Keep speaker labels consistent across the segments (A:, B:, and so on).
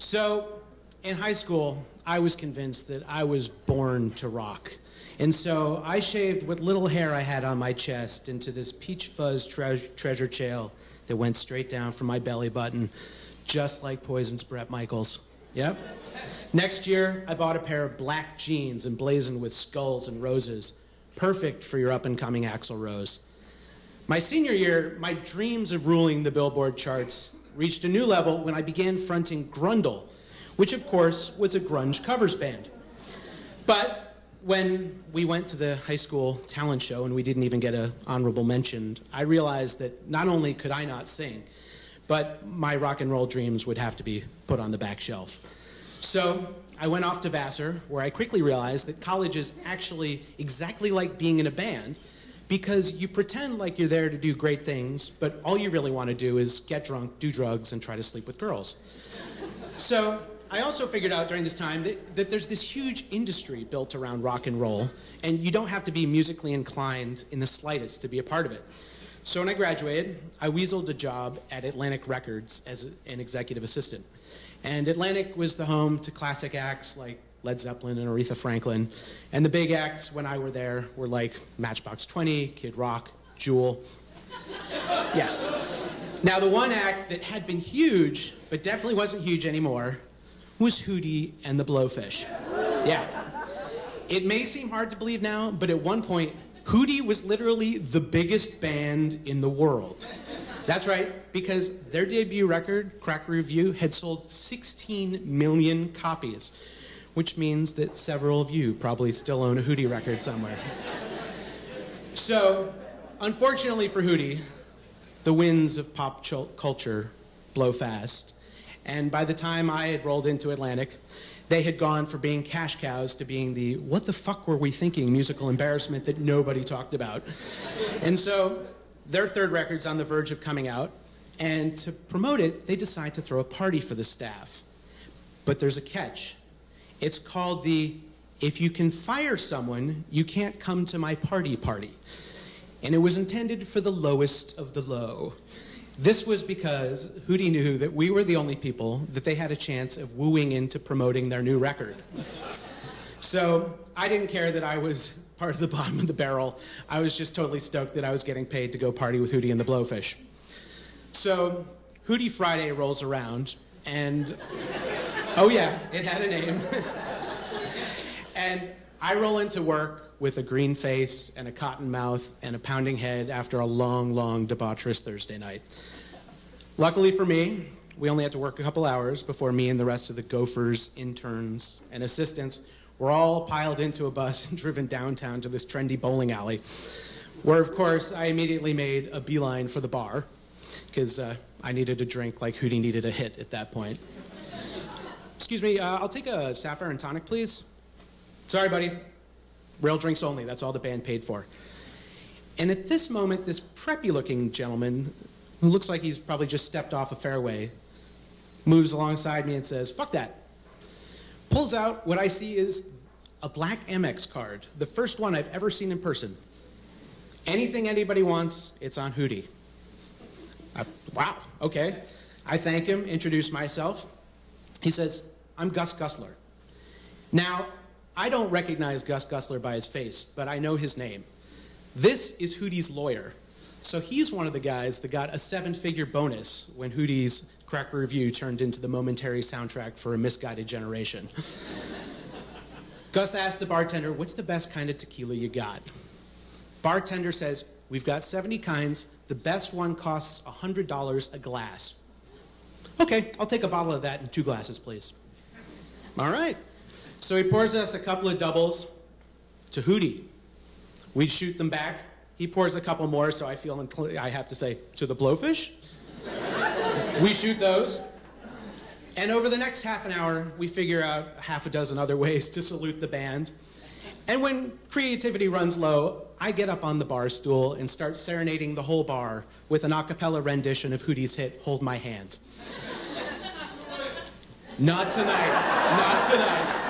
A: So, in high school, I was convinced that I was born to rock. And so I shaved what little hair I had on my chest into this peach fuzz treasure trail that went straight down from my belly button, just like Poison's Bret Michaels. Yep. Next year, I bought a pair of black jeans emblazoned with skulls and roses, perfect for your up-and-coming Axl Rose. My senior year, my dreams of ruling the Billboard charts reached a new level when I began fronting Grundle, which of course was a grunge covers band. But when we went to the high school talent show and we didn't even get an honorable mention, I realized that not only could I not sing, but my rock and roll dreams would have to be put on the back shelf. So I went off to Vassar, where I quickly realized that college is actually exactly like being in a band, because you pretend like you're there to do great things, but all you really want to do is get drunk, do drugs, and try to sleep with girls. So I also figured out during this time that there's this huge industry built around rock and roll, and you don't have to be musically inclined in the slightest to be a part of it. So when I graduated, I weaseled a job at Atlantic Records as an executive assistant. And Atlantic was the home to classic acts like Led Zeppelin and Aretha Franklin. And the big acts when I were there were like Matchbox 20, Kid Rock, Jewel. Yeah. Now the one act that had been huge, but definitely wasn't huge anymore, was Hootie and the Blowfish. Yeah. It may seem hard to believe now, but at one point, Hootie was literally the biggest band in the world. That's right, because their debut record, Cracker Review, had sold 16 million copies, which means that several of you probably still own a Hootie record somewhere. So, unfortunately for Hootie, the winds of pop culture blow fast. And by the time I had rolled into Atlantic, they had gone from being cash cows to being the what the fuck were we thinking musical embarrassment that nobody talked about. And so their third record's on the verge of coming out, and to promote it, they decide to throw a party for the staff. But there's a catch. It's called the "If you can fire someone, you can't come to my party." And it was intended for the lowest of the low. This was because Hootie knew that we were the only people that they had a chance of wooing into promoting their new record. So I didn't care that I was part of the bottom of the barrel. I was just totally stoked that I was getting paid to go party with Hootie and the Blowfish. So Hootie Friday rolls around, and oh yeah, it had a name. And I roll into work with a green face and a cotton mouth and a pounding head after a long, long debaucherous Thursday night. Luckily for me, we only had to work a couple hours before me and the rest of the gophers, interns, and assistants were all piled into a bus and driven downtown to this trendy bowling alley, where, of course, I immediately made a beeline for the bar, because I needed a drink like Hootie needed a hit at that point. Excuse me, I'll take a Sapphire and Tonic, please. Sorry, buddy. Rail drinks only, that's all the band paid for. And at this moment, this preppy-looking gentleman, who looks like he's probably just stepped off a fairway, moves alongside me and says, "Fuck that." Pulls out what I see is a black Amex card, the first one I've ever seen in person. Anything anybody wants, it's on Hootie. Wow, okay. I thank him, introduce myself. He says, "I'm Gus Gusler." Now, I don't recognize Gus Gusler by his face, but I know his name. This is Hootie's lawyer. So he's one of the guys that got a 7-figure bonus when Hootie's Cracker Review turned into the momentary soundtrack for a misguided generation. Gus asked the bartender, "What's the best kind of tequila you got?" Bartender says, "We've got 70 kinds. The best one costs $100 a glass." "Okay, I'll take a bottle of that and 2 glasses, please." All right. So he pours us a couple of doubles to Hootie. We shoot them back. He pours a couple more, so I feel I have to say, to the Blowfish. We shoot those. And over the next half an hour, we figure out half a dozen other ways to salute the band. And when creativity runs low, I get up on the bar stool and start serenading the whole bar with an a cappella rendition of Hootie's hit, "Hold My Hand." Not tonight, not tonight.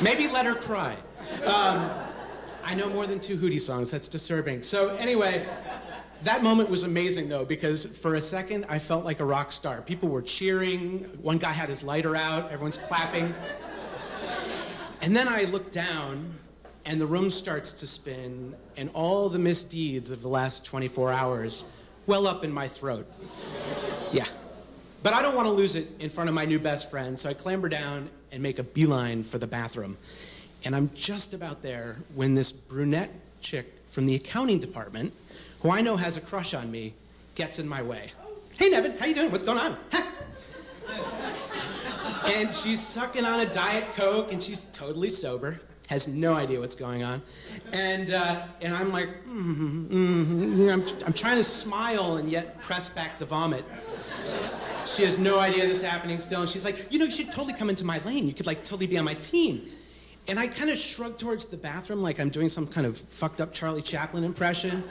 A: Maybe Let Her Cry. I know more than 2 Hootie songs, that's disturbing. So anyway, That moment was amazing, though, because for a second, I felt like a rock star. People were cheering. One guy had his lighter out. Everyone's clapping. And then I looked down, and the room starts to spin, and all the misdeeds of the last 24 hours well up in my throat. Yeah. But I don't want to lose it in front of my new best friend, so I clamber down and make a beeline for the bathroom. And I'm just about there when this brunette chick from the accounting department, who I know has a crush on me, gets in my way. Hey, Nevin, how you doing? What's going on? And she's sucking on a Diet Coke, and she's totally sober, has no idea what's going on. And I'm like, I'm trying to smile and yet press back the vomit. She has no idea this is happening still, and she's like, you know, you should totally come into my lane. You could, like, totally be on my team. And I kind of shrug towards the bathroom like I'm doing some kind of fucked up Charlie Chaplin impression.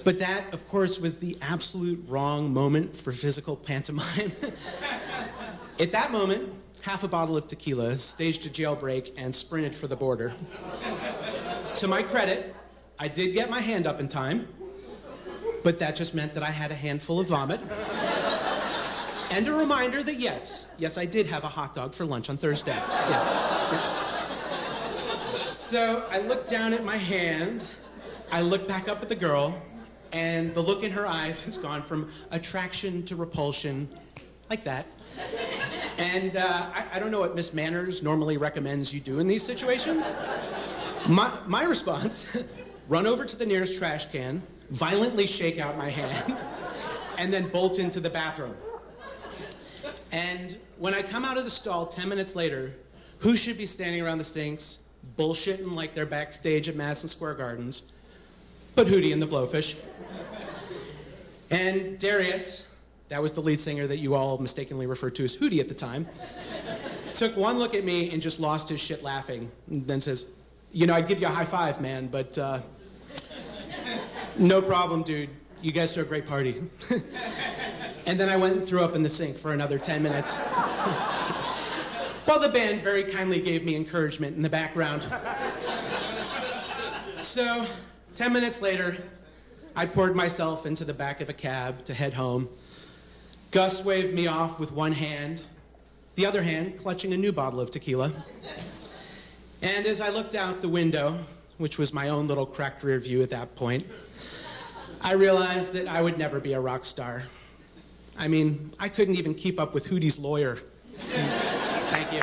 A: But that, of course, was the absolute wrong moment for physical pantomime. At that moment, half a bottle of tequila staged a jailbreak and sprinted for the border. To my credit, I did get my hand up in time, but that just meant that I had a handful of vomit. And a reminder that yes, I did have a hot dog for lunch on Thursday. Yeah. So I looked down at my hand, I looked back up at the girl, and the look in her eyes has gone from attraction to repulsion, like that. And I don't know what Miss Manners normally recommends you do in these situations. My response, run over to the nearest trash can, violently shake out my hand, and then bolt into the bathroom. And when I come out of the stall 10 minutes later, who should be standing around the sinks, bullshitting like they're backstage at Madison Square Gardens, but Hootie and the Blowfish. And Darius, that was the lead singer that you all mistakenly referred to as Hootie at the time, took one look at me and just lost his shit laughing, and then says, you know, I'd give you a high five, man, but no problem, dude. You guys threw a great party. And then I went and threw up in the sink for another 10 minutes. While the band very kindly gave me encouragement in the background. So, 10 minutes later, I poured myself into the back of a cab to head home. Gus waved me off with one hand, the other hand clutching a new bottle of tequila. And as I looked out the window, which was my own little cracked rear view at that point, I realized that I would never be a rock star. I mean, I couldn't even keep up with Hootie's lawyer. Thank you.